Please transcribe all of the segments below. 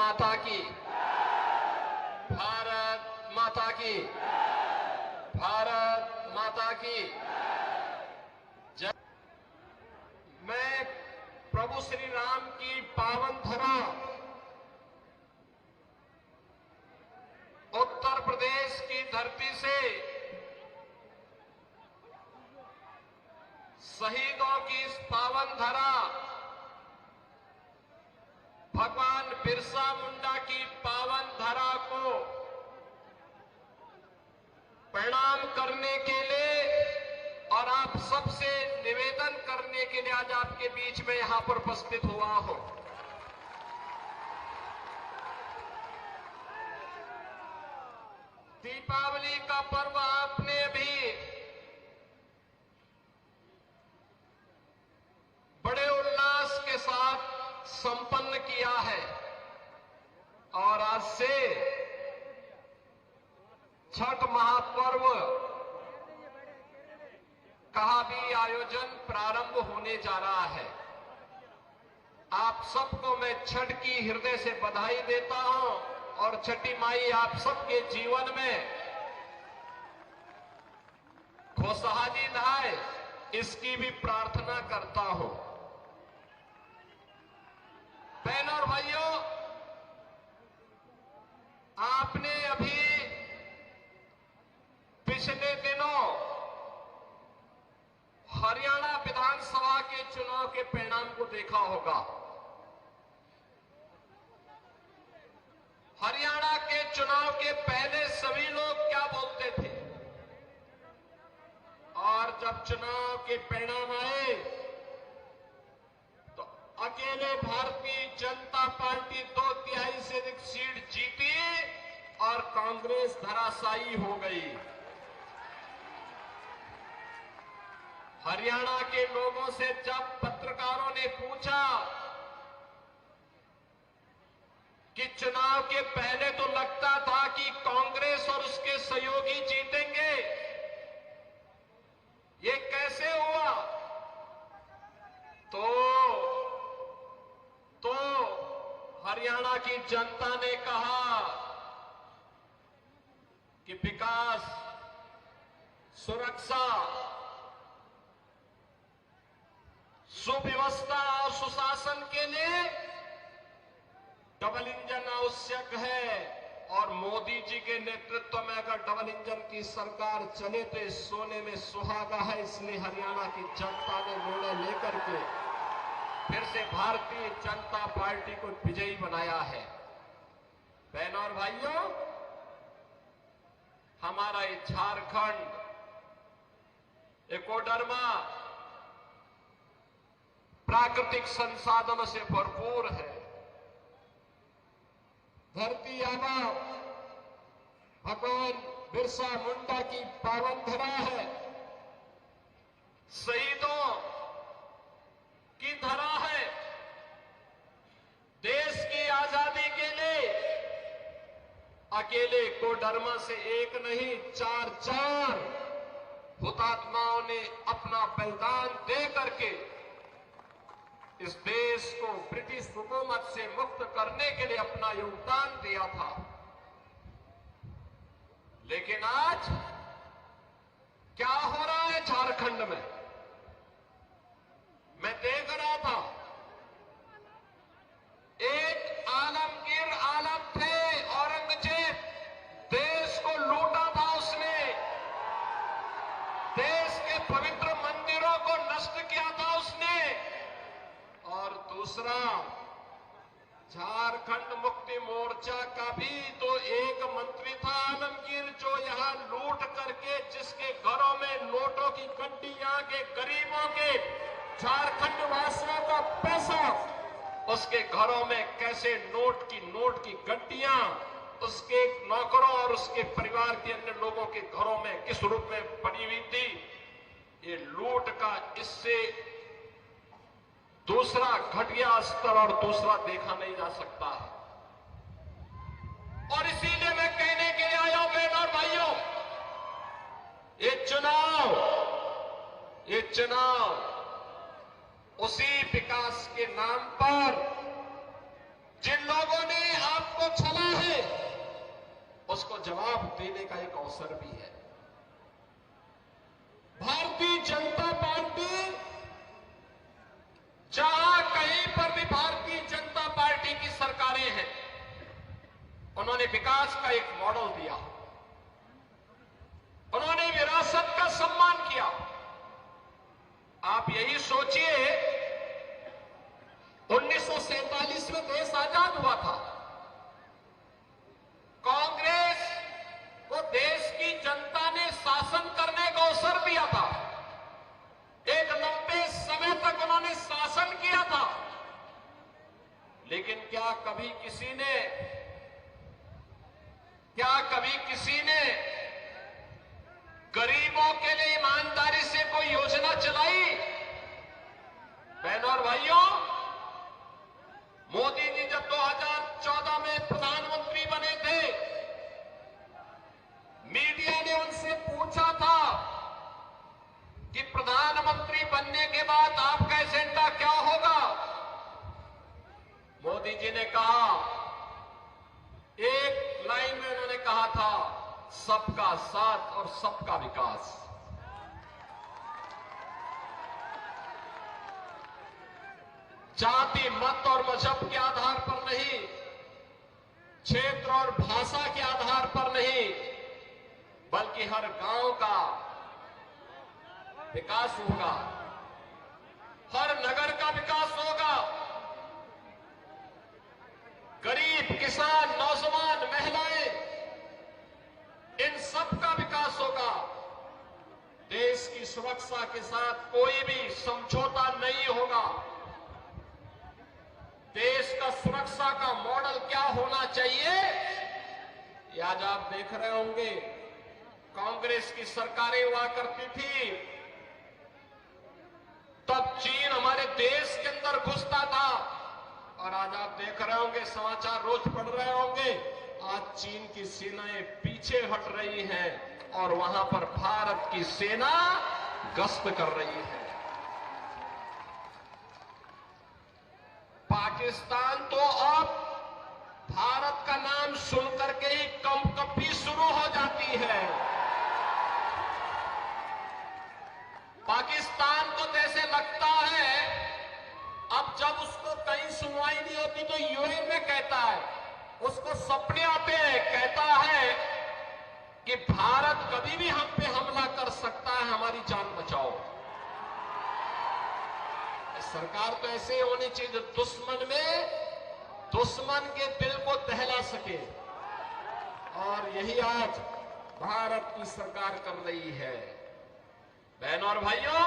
माता की, भारत माता की, भारत माता की जय। मैं प्रभु श्री राम की पावन धरा उत्तर प्रदेश की धरती से शहीदों की इस पावन धरा भगवान बिरसा मुंडा की पावन धरा को प्रणाम करने के लिए और आप सबसे निवेदन करने के लिए आज आपके बीच में यहां पर उपस्थित हुआ हूं। दीपावली का पर्व आपने भी बड़े उल्लास के साथ संपन्न किया है और आज से छठ महापर्व का भी आयोजन प्रारंभ होने जा रहा है। आप सबको मैं छठ की हृदय से बधाई देता हूं और छठी माई आप सबके जीवन में खुशहाली लाए इसकी भी प्रार्थना करता हूं। बहनों और भाइयों, आपने अभी पिछले दिनों हरियाणा विधानसभा के चुनाव के परिणाम को देखा होगा। हरियाणा के चुनाव के पहले सभी लोग क्या बोलते थे और जब चुनाव के परिणाम आए तो अकेले भारतीय जनता पार्टी 2/3 से अधिक सीट जीती और कांग्रेस धराशायी हो गई। हरियाणा के लोगों से जब पत्रकारों ने पूछा कि चुनाव के पहले तो लगता था कि कांग्रेस और उसके सहयोगी जीतेंगे, ये कैसे हुआ, तो हरियाणा की जनता ने कहा कि विकास, सुरक्षा, सुव्यवस्था और सुशासन के लिए डबल इंजन आवश्यक है और मोदी जी के नेतृत्व में अगर डबल इंजन की सरकार चले तो इस सोने में सुहागा है। इसलिए हरियाणा की जनता ने निर्णय लेकर के फिर से भारतीय जनता पार्टी को विजयी बनाया है। बहनों और भाइयों, हमारा ये झारखंड एकोडर्मा प्राकृतिक संसाधनों से भरपूर है। धरती आबा भगवान बिरसा मुंडा की पावन धरा है, शहीदों की धरा है। देश की आजादी के लिए अकेले कोडरमा से एक नहीं 4 हुतात्माओं ने अपना बलिदान दे करके इस देश को ब्रिटिश हुकूमत से मुक्त करने के लिए अपना योगदान दिया था। लेकिन आज क्या हो रहा है झारखंड में, मैं देख रहा था। एक आलमगीर आलम थे, औरंगजेब, देश को लूटा था उसने, देश के पवित्र मंदिरों को नष्ट किया था उसने। और दूसरा, झारखंड मुक्ति मोर्चा का भी तो एक मंत्री था आलमगीर, जो यहां लूट करके जिसके घरों में नोटों की गड्डियां के गरीबों के झारखंड वासियों का पैसा उसके घरों में कैसे नोट की गड्डियां उसके नौकरों और उसके परिवार के अन्य लोगों के घरों में किस रूप में पड़ी हुई थी। ये लूट का इससे दूसरा घटिया स्तर और दूसरा देखा नहीं जा सकता है। और इसीलिए मैं कहने के लिए आया हूं बहनों और भाइयों, ये चुनाव उसी विकास के नाम पर जिन लोगों ने आप देने का एक अवसर भी है। भारतीय जनता पार्टी जहां कहीं पर भी भारतीय जनता पार्टी की सरकारें हैं, उन्होंने विकास का एक मॉडल दिया, उन्होंने विरासत का सम्मान किया। आप यही सोचिए, 1947 में देश आजाद हुआ था। कांग्रेस को देश की जनता ने शासन करने का अवसर दिया था। एक लंबे समय तक उन्होंने शासन किया था, लेकिन क्या कभी किसी ने गरीबों के लिए ईमानदारी से कोई योजना चलाई? बहनों और भाइयों, मोदी जी जब 2014 में प्रधानमंत्री बने थे, मीडिया ने उनसे पूछा था कि प्रधानमंत्री बनने के बाद आपका एजेंडा क्या होगा? मोदी जी ने कहा, एक लाइन में उन्होंने कहा था, सबका साथ और सबका विकास। जाति, मत और मजहब के आधार पर नहीं, क्षेत्र और भाषा के आधार पर नहीं, बल्कि हर गांव का विकास होगा, हर नगर का विकास होगा। गरीब, किसान, नौजवान, महिलाएं, इन सब का विकास होगा। देश की सुरक्षा के साथ कोई भी समझौता नहीं होगा। देश का सुरक्षा का मॉडल क्या होना चाहिए, ये आज आप देख रहे होंगे। कांग्रेस की सरकारें हुआ करती थी, तब चीन हमारे देश के अंदर घुसता था, और आज आप देख रहे होंगे, समाचार रोज पढ़ रहे होंगे, आज चीन की सेनाएं पीछे हट रही हैं और वहां पर भारत की सेना गश्त कर रही है। पाकिस्तान तो अब भारत का नाम सुनकर के ही कंपकपी शुरू हो जाती है। पाकिस्तान को जैसे लगता है, अब जब उसको कहीं सुनवाई नहीं होती तो यूएन में कहता है, उसको सपने आते हैं, कहता है कि भारत कभी भी हम पे हमला कर सकता है, हमारी जान बचाओ। सरकार तो ऐसे ही होनी चाहिए जो दुश्मन के दिल को दहला सके, और यही आज भारत की सरकार कर रही है। बहनों और भाइयों,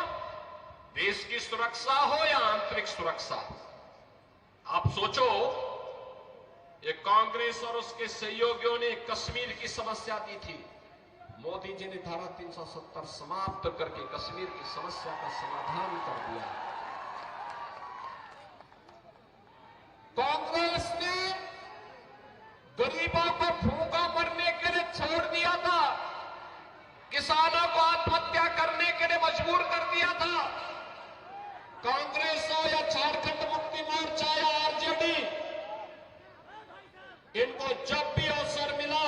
देश की सुरक्षा हो या आंतरिक सुरक्षा, आप सोचो, ये कांग्रेस और उसके सहयोगियों ने कश्मीर की समस्या दी थी। मोदी जी ने धारा 370 समाप्त करके कश्मीर की समस्या का समाधान कर दिया। कांग्रेस ने गरीबों को भूखा मरने के लिए छोड़ दिया था, किसानों को आत्महत्या करने के लिए मजबूर कर दिया था। कांग्रेस हो या झारखंड मुक्ति मोर्चा या आरजेडी, इनको जब भी अवसर मिला,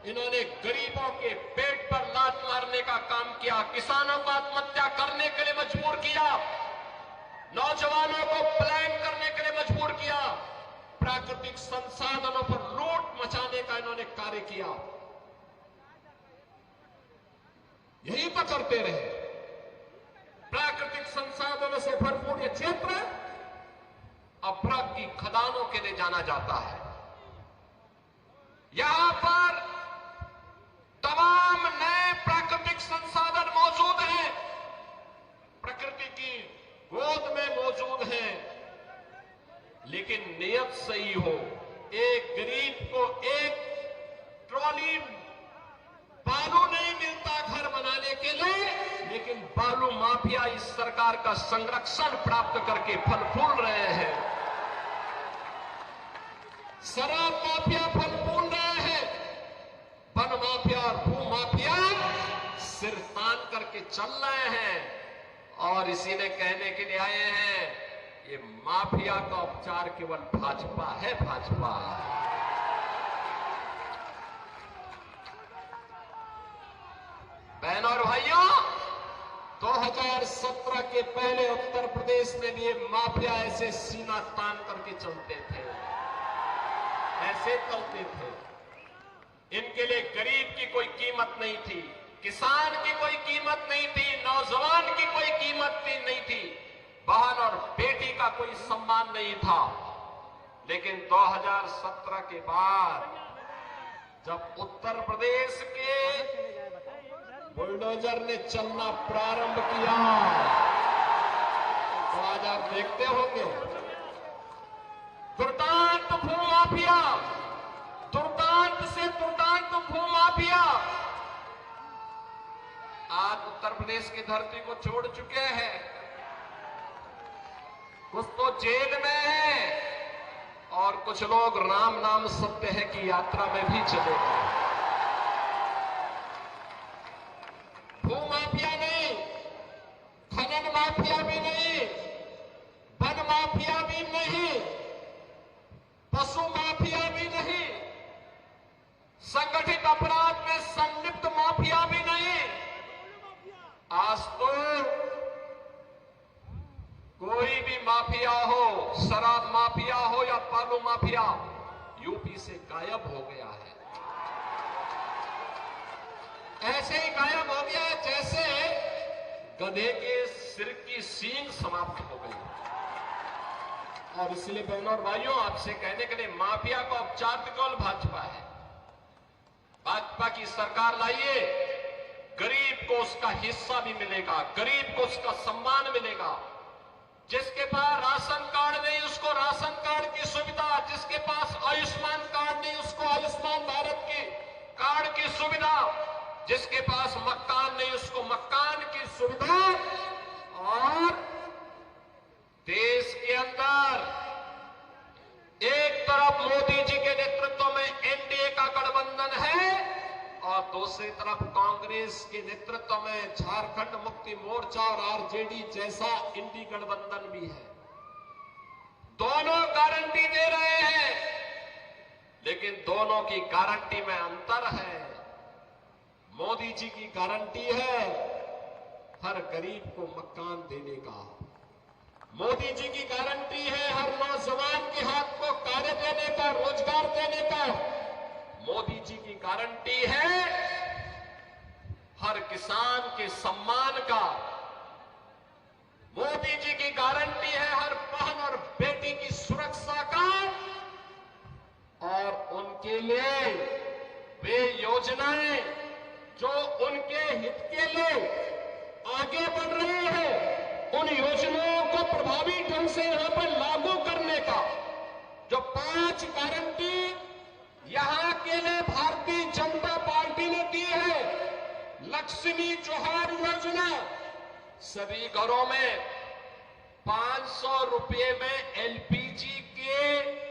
इन्होंने गरीबों के पेट पर लात मारने का काम किया, किसानों को आत्महत्या करने के लिए मजबूर किया, नौजवानों को पलायन करने के लिए मजबूर किया, प्राकृतिक संसाधनों पर लूट मचाने का इन्होंने कार्य किया। यही तो करते रहे। प्राकृतिक संसाधनों से भरपूर यह क्षेत्र अपराध की खदानों के लिए जाना जाता है। यहां पर तमाम नए प्राकृतिक संसाधन मौजूद हैं, प्रकृति की गोद में मौजूद हैं, लेकिन नियत सही हो। एक गरीब को एक ट्रॉली बालू नहीं मिलता घर बनाने के लिए, लेकिन बालू माफिया इस सरकार का संरक्षण प्राप्त करके फल फूल रहे हैं। शराब माफिया फल फूल रहे हैं, वन माफिया और भू माफिया सिर तान करके चल रहे हैं, और इसी ने कहने के लिए आए हैं, ये माफिया का उपचार केवल भाजपा है, भाजपा। 2017 के पहले उत्तर प्रदेश में भी ये माफिया ऐसे सीना तान करके चलते थे, ऐसे चलते थे। इनके लिए गरीब की कोई कीमत नहीं थी, किसान की कोई कीमत नहीं थी, नौजवान की कोई कीमत नहीं थी, बहन और बेटी का कोई सम्मान नहीं था। लेकिन 2017 के बाद जब उत्तर प्रदेश के बुलडोजर ने चलना प्रारंभ किया तो आज आप देखते होंगे दुर्दांत भूमाफिया, दुर्दांत से दुर्दांत भूमाफिया आज उत्तर प्रदेश की धरती को छोड़ चुके हैं। कुछ तो जेल में है और कुछ लोग राम नाम सत्य है की यात्रा में भी चले गए। भूमाफिया नहीं, खनन माफिया भी नहीं, वन माफिया भी नहीं, पशु माफिया भी नहीं, संगठित अपराध में संलिप्त माफिया भी नहीं। आज तो कोई भी माफिया हो, शराब माफिया हो या बालू माफिया, यूपी से गायब हो गया है। ऐसे ही गायब हो गया जैसे गधे के सिर की सींग समाप्त हो गई। और इसलिए बहनों और भाइयों, आपसे कहने के लिए माफिया को औपचारिक केवल भाजपा है। भाजपा की सरकार लाइए, गरीब को उसका हिस्सा भी मिलेगा, गरीब को उसका सम्मान मिलेगा। जिसके पास राशन कार्ड नहीं उसको राशन कार्ड की सुविधा, जिसके पास आयुष्मान कार्ड नहीं उसको आयुष्मान भारत की कार्ड की सुविधा, जिसके पास मकान नहीं उसको मकान की सुविधा। और देश के अंदर एक तरफ मोदी जी के नेतृत्व में एनडीए का गठबंधन है और दूसरी तरफ कांग्रेस के नेतृत्व में झारखंड मुक्ति मोर्चा और आरजेडी जैसा इंडी गठबंधन भी है। दोनों गारंटी दे रहे हैं, लेकिन दोनों की गारंटी में अंतर है। मोदी जी की गारंटी है हर गरीब को मकान देने का, मोदी जी की गारंटी है हर नौजवान के हाथ को कार्य देने का, रोजगार देने का। मोदी जी की गारंटी है हर किसान के सम्मान का। मोदी जी की गारंटी है हर बहन और बेटी की सुरक्षा का। और उनके लिए वे योजनाएं जो उनके हित के लिए आगे बढ़ रही है, उन योजनाओं को प्रभावी ढंग से यहां पर लागू करने का जो 5 गारंटी यहां के लिए भारतीय जनता पार्टी ने दी है। लक्ष्मी जोहार योजना, सभी घरों में 500 रुपए में एलपीजी के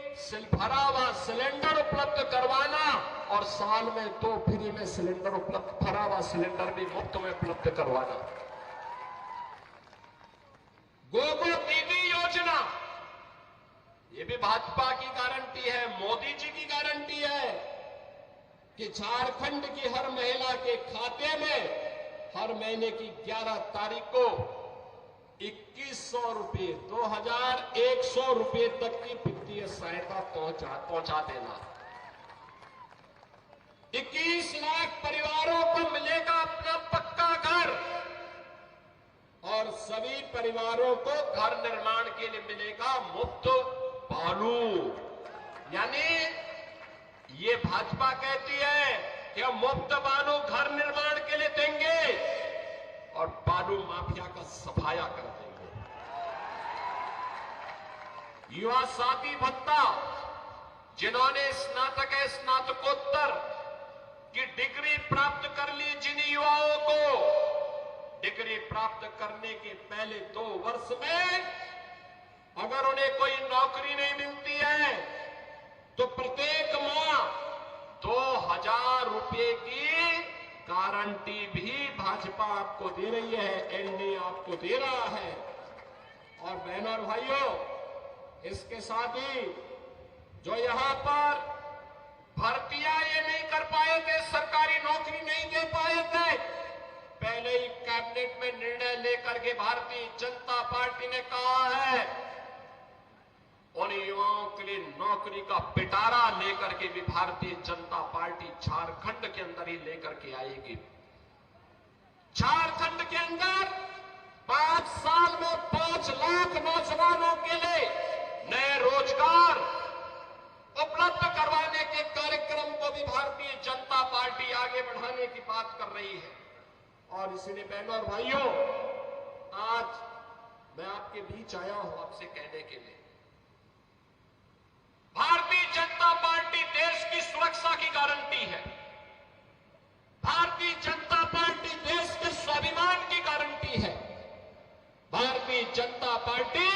भरा हुआ सिलेंडर उपलब्ध करवाना और साल में 2 फ्री में सिलेंडर उपलब्ध, भरा हुआ सिलेंडर भी मुफ्त में उपलब्ध करवाना। गोगो दीदी योजना, ये भी भाजपा की गारंटी है, मोदी जी की गारंटी है कि झारखंड की हर महिला के खाते में हर महीने की 11 तारीख को 2100 रुपए, 2100 रुपए तक की वित्तीय सहायता पहुंचा देना। 21 लाख परिवारों को मिलेगा अपना पक्का घर और सभी परिवारों को घर निर्माण के लिए मिलेगा मुफ्त बालू। यानी ये भाजपा कहती है कि हम मुफ्त बालू घर निर्माण के लिए देंगे और बालू माफिया का सफाया कर देंगे। युवा साथी भत्ता, जिन्होंने स्नातक स्नातकोत्तर की डिग्री प्राप्त कर ली, जिन युवाओं को डिग्री प्राप्त करने के पहले 2 वर्ष में अगर उन्हें कोई नौकरी नहीं मिलती है तो प्रत्येक माह 2000 रुपए की गारंटी भी भाजपा आपको दे रही है, एनडीए आपको दे रहा है। और बहनों और भाइयों, इसके साथ ही जो यहां पर भर्तियां ये नहीं कर पाए थे, सरकारी नौकरी नहीं दे पाए थे, पहले ही कैबिनेट में निर्णय लेकर के भारतीय जनता पार्टी ने कहा है उन युवाओं के लिए नौकरी का पिटारा लेकर के भी भारतीय जनता पार्टी झारखंड के अंदर ही लेकर के आएगी। झारखंड के अंदर 5 साल में 5 लाख नौजवानों के लिए नए रोजगार उपलब्ध करवाने के कार्यक्रम को भी भारतीय जनता पार्टी आगे बढ़ाने की बात कर रही है। और इसलिए बहनों और भाइयों, आज मैं आपके बीच आया हूं आपसे कहने के लिए, भारतीय जनता पार्टी देश की सुरक्षा की गारंटी है। भारतीय जनता पार्टी देश के स्वाभिमान की गारंटी है। भारतीय जनता पार्टी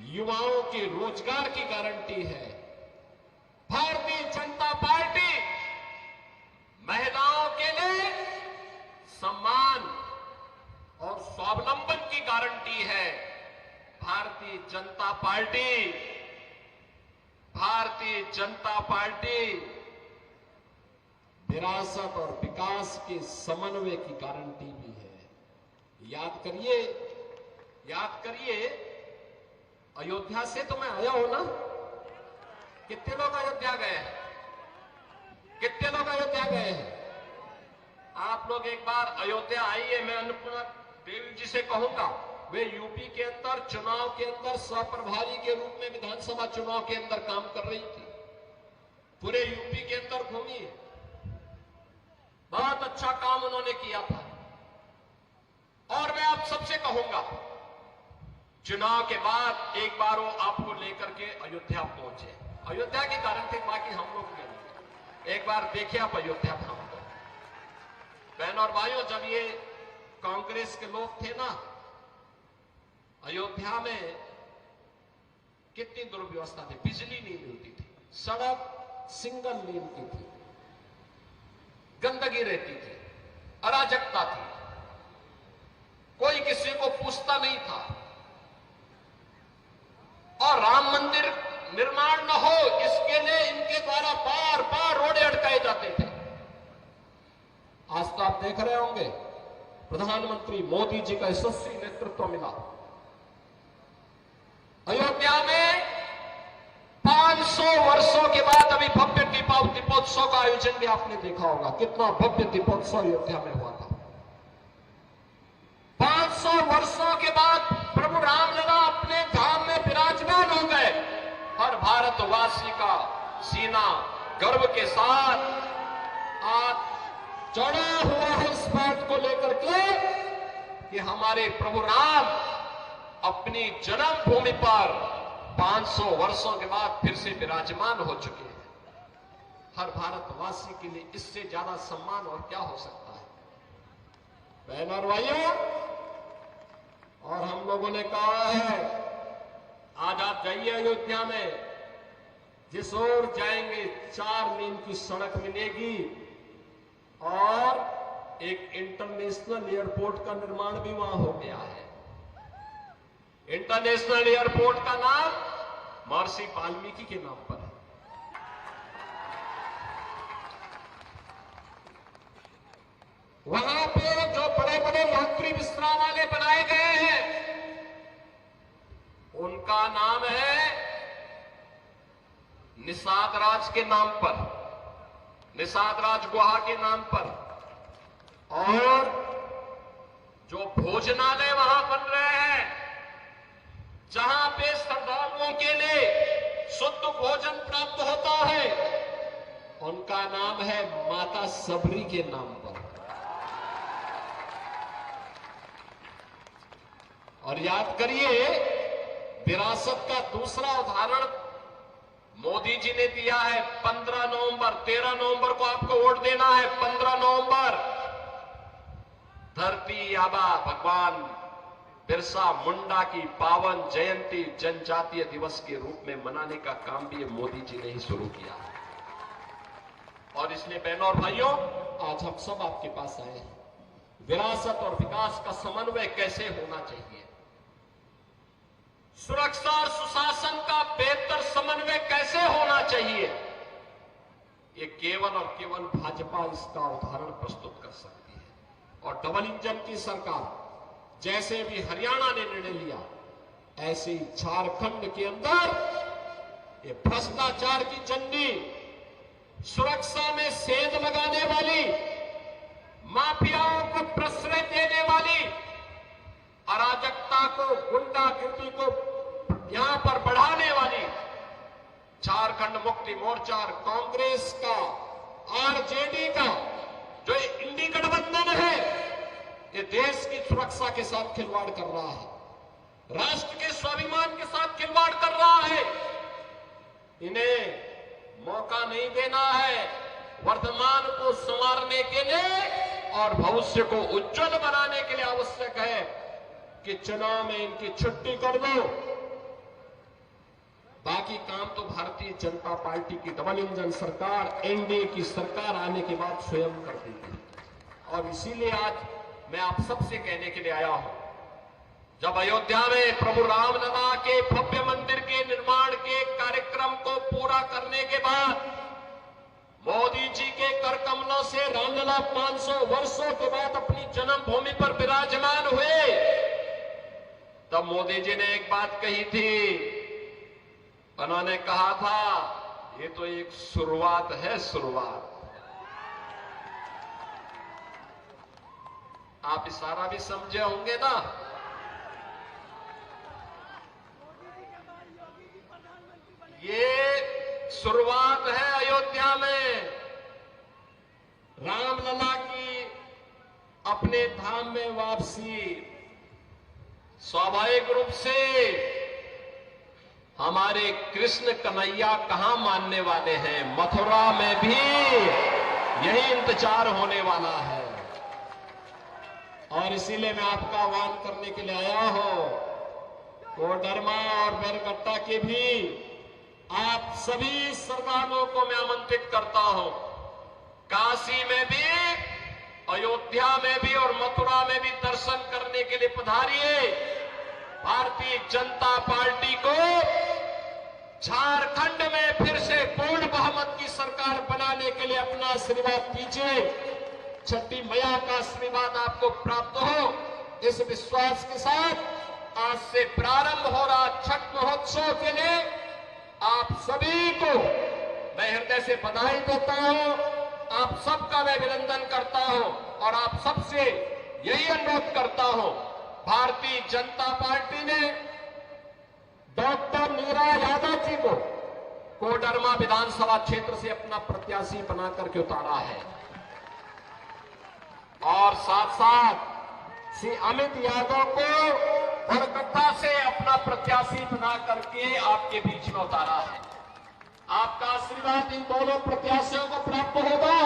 युवाओं के रोजगार की गारंटी है। भारतीय जनता पार्टी महिलाओं के लिए सम्मान और स्वावलंबन की गारंटी है। भारतीय जनता पार्टी विरासत और विकास के समन्वय की गारंटी भी है। याद करिए अयोध्या से तो मैं आया हूं ना। कितने लोग अयोध्या गए हैं? आप लोग एक बार अयोध्या आइए। मैं अन्नपूर्णा देवी जी से कहूंगा, वे यूपी के अंदर चुनाव के अंदर सहप्रभारी के रूप में विधानसभा चुनाव के अंदर काम कर रही थी। पूरे यूपी के अंदर घूमी है, बहुत अच्छा काम उन्होंने किया था। और मैं आप सबसे कहूंगा, चुनाव के बाद एक बार वो आपको लेकर के अयोध्या पहुंचे। अयोध्या की गारंटी बाकी हम लोग के लिए, एक बार देखिए आप अयोध्या धाम को। बहनों और भाइयों, जब ये कांग्रेस के लोग थे ना, अयोध्या में कितनी दुर्व्यवस्था थी। बिजली नहीं मिलती थी, सड़क सिंगल लेन की थी, गंदगी रहती थी, अराजकता थी, कोई किसी को पूछता नहीं था। और राम मंदिर निर्माण न हो इसके लिए इनके द्वारा बार बार रोडे अटकाए जाते थे। आज तो आप देख रहे होंगे, प्रधानमंत्री मोदी जी का यशस्वी नेतृत्व मिला। अयोध्या में 500 वर्षों के बाद अभी भव्य दीपोत्सव का आयोजन भी आपने देखा होगा। कितना भव्य दीपोत्सव अयोध्या में हुआ था। 500 वर्षों के बाद प्रभु रामलला अपने धाम में विराजमान हो गए। हर भारतवासी का सीना गर्व के साथ आज चढ़ा हुआ है इस बात को लेकर के कि हमारे प्रभु राम अपनी जन्मभूमि पर 500 वर्षों के बाद फिर से विराजमान हो चुके हैं। हर भारतवासी के लिए इससे ज्यादा सम्मान और क्या हो सकता है। बहनों और भाइयों, और हम लोगों ने कहा है, आज आप जाइए अयोध्या में, जिस ओर जाएंगे 4 लेन की सड़क मिलेगी और एक इंटरनेशनल एयरपोर्ट का निर्माण भी वहां हो गया है। इंटरनेशनल एयरपोर्ट का नाम महर्षि वाल्मीकि के नाम पर है। वहां पे जो बड़े बड़े यात्री विश्रामालय बनाए गए हैं, उनका नाम है निषाद राज के नाम पर, निषाद राज गुहा के नाम पर। और जो भोजनालय वहां बन रहे हैं, जहां पे श्रद्धालुओं के लिए शुद्ध भोजन प्राप्त होता है, उनका नाम है माता सबरी के नाम पर। और याद करिए, विरासत का दूसरा उदाहरण मोदी जी ने दिया है। 15 नवंबर 13 नवंबर को आपको वोट देना है। 15 नवंबर धरती आबा भगवान बिरसा मुंडा की पावन जयंती जनजातीय दिवस के रूप में मनाने का काम भी मोदी जी ने ही शुरू किया है। और इसलिए बहनों और भाइयों, आज हम सब आपके पास आए हैं। विरासत और विकास का समन्वय कैसे होना चाहिए, सुरक्षा और सुशासन का बेहतर समन्वय कैसे होना चाहिए, ये केवल और केवल भाजपा इसका उदाहरण प्रस्तुत कर सकती है। और डबल इंजन की सरकार, जैसे भी हरियाणा ने निर्णय लिया, ऐसे ही झारखंड के अंदर ये भ्रष्टाचार की चंडी, सुरक्षा में सेंध लगाने वाली, माफियाओं को प्रश्रय देने वाली, अराजकता को, गुंडागिर्दी को यहां पर बढ़ाने वाली झारखंड मुक्ति मोर्चा और कांग्रेस का, आरजेडी का जो इंडी गठबंधन है, ये देश की सुरक्षा के साथ खिलवाड़ कर रहा है, राष्ट्र के स्वाभिमान के साथ खिलवाड़ कर रहा है। इन्हें मौका नहीं देना है वर्तमान को संवारने के लिए और भविष्य को उज्जवल बनाने के लिए आवश्यक है कि चुनाव में इनकी छुट्टी कर दो। बाकी काम तो भारतीय जनता पार्टी की डबल इंजन सरकार, एनडीए की सरकार आने के बाद स्वयं कर देगी। और इसीलिए आज मैं आप सबसे कहने के लिए आया हूं, जब अयोध्या में प्रभु रामलला के भव्य मंदिर के निर्माण के कार्यक्रम को पूरा करने के बाद मोदी जी के कर कमलों से रामलला 500 वर्षों के बाद अपनी जन्मभूमि पर विराजमान हुए, तब मोदी जी ने एक बात कही थी। उन्होंने कहा था, ये तो एक शुरुआत है, शुरुआत। आप इशारा भी समझे होंगे ना। ये शुरुआत है अयोध्या में रामलला की अपने धाम में वापसी। स्वाभाविक रूप से हमारे कृष्ण कन्हैया कहां मानने वाले हैं, मथुरा में भी यही इंतजार होने वाला है। और इसीलिए मैं आपका आह्वान करने के लिए आया हूं, कोडरमा और बैरगट्टा के भी आप सभी सरदारों को मैं आमंत्रित करता हूं, काशी में भी, अयोध्या में भी और मथुरा में भी दर्शन करने के लिए पधारिए। भारतीय जनता पार्टी को झारखंड में फिर से पूर्ण बहुमत की सरकार बनाने के लिए अपना आशीर्वाद दीजिए। छठी मैया का आशीर्वाद आपको प्राप्त हो, इस विश्वास के साथ आज से प्रारंभ हो रहा छठ महोत्सव के लिए आप सभी को मैं हृदय से बधाई देता हूं, आप सबका मैं अभिनंदन करता हूं और आप सबसे यही अनुरोध करता हूं, भारतीय जनता पार्टी ने डॉक्टर नीरा यादव जी को कोडरमा विधानसभा क्षेत्र से अपना प्रत्याशी बना करके उतारा है और साथ साथ श्री अमित यादव को बरकट्टा से अपना प्रत्याशी बना करके आपके बीच में उतारा है। आपका आशीर्वाद इन दोनों प्रत्याशियों को प्राप्त होगा।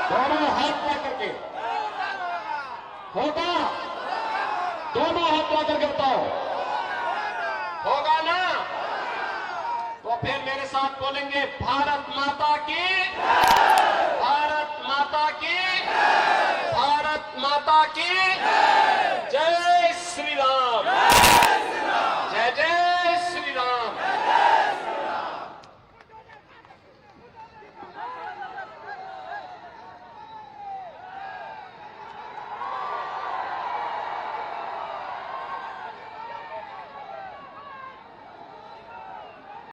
दोनों हाथ ला करके होगा, दोनों हाथ ला करके बताओ, होगा ना? तो फिर मेरे साथ बोलेंगे, भारत माता की, भारत माता की, भारत माता की